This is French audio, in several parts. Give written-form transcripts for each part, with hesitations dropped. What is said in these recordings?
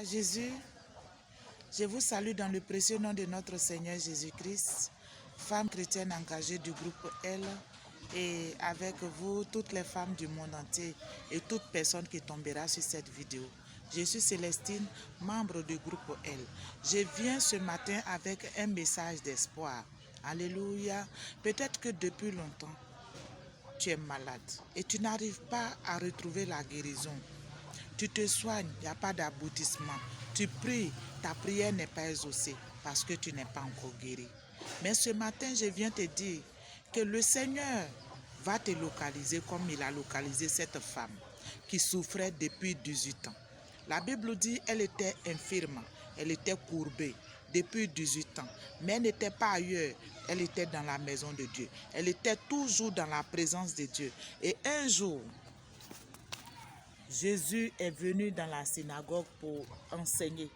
Jésus, je vous salue dans le précieux nom de notre Seigneur Jésus-Christ, femme chrétienne engagée du groupe L, et avec vous, toutes les femmes du monde entier et toute personne qui tombera sur cette vidéo. Je suis Célestine, membre du groupe L. Je viens ce matin avec un message d'espoir. Alléluia. Peut-être que depuis longtemps, tu es malade et tu n'arrives pas à retrouver la guérison. Tu te soignes, il n'y a pas d'aboutissement. Tu pries, ta prière n'est pas exaucée parce que tu n'es pas encore guéri. Mais ce matin, je viens te dire que le Seigneur va te localiser comme il a localisé cette femme qui souffrait depuis 18 ans. La Bible dit qu'elle était infirme, elle était courbée depuis 18 ans, mais elle n'était pas ailleurs, elle était dans la maison de Dieu. Elle était toujours dans la présence de Dieu. Et un jour, Jésus est venu dans la synagogue pour enseigner.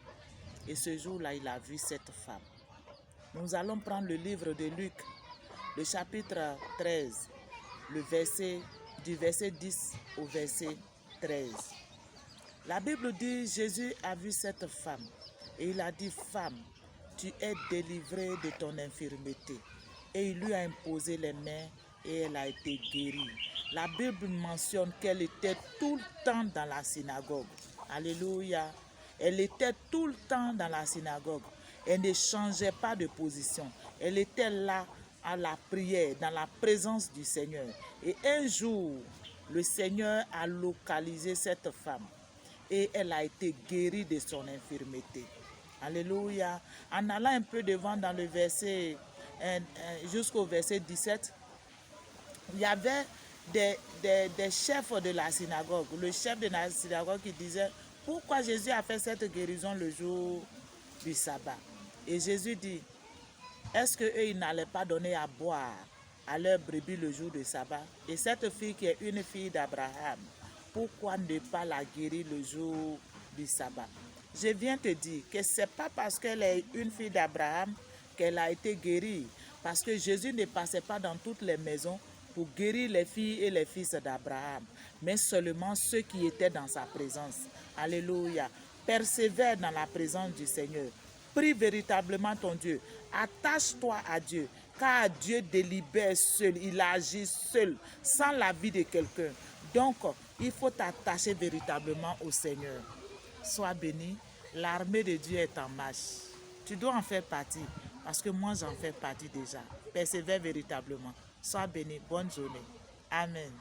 Et ce jour-là, il a vu cette femme. Nous allons prendre le livre de Luc, le chapitre 13, du verset 10 au verset 13. La Bible dit, Jésus a vu cette femme et il a dit, femme, tu es délivrée de ton infirmité. Et il lui a imposé les mains et elle a été guérie. La Bible mentionne qu'elle était tout le temps dans la synagogue. Alléluia. Elle était tout le temps dans la synagogue. Elle ne changeait pas de position. Elle était là à la prière, dans la présence du Seigneur. Et un jour, le Seigneur a localisé cette femme. Et elle a été guérie de son infirmité. Alléluia. En allant un peu devant dans le verset, jusqu'au verset 17, il y avait des chefs de la synagogue. Le chef de la synagogue qui disait, pourquoi Jésus a fait cette guérison le jour du sabbat? Et Jésus dit, est-ce qu'eux, ils n'allaient pas donner à boire à leur brebis le jour du sabbat? Et cette fille qui est une fille d'Abraham, pourquoi ne pas la guérir le jour du sabbat? Je viens te dire que ce n'est pas parce qu'elle est une fille d'Abraham qu'elle a été guérie. Parce que Jésus ne passait pas dans toutes les maisons pour guérir les filles et les fils d'Abraham, mais seulement ceux qui étaient dans sa présence. Alléluia. Persévère dans la présence du Seigneur. Prie véritablement ton Dieu. Attache-toi à Dieu, car Dieu délibère seul. Il agit seul, sans l'avis de quelqu'un. Donc, il faut t'attacher véritablement au Seigneur. Sois béni. L'armée de Dieu est en marche. Tu dois en faire partie, parce que moi, j'en fais partie déjà. Persévère véritablement. Sois béni. Bonne journée. Amen.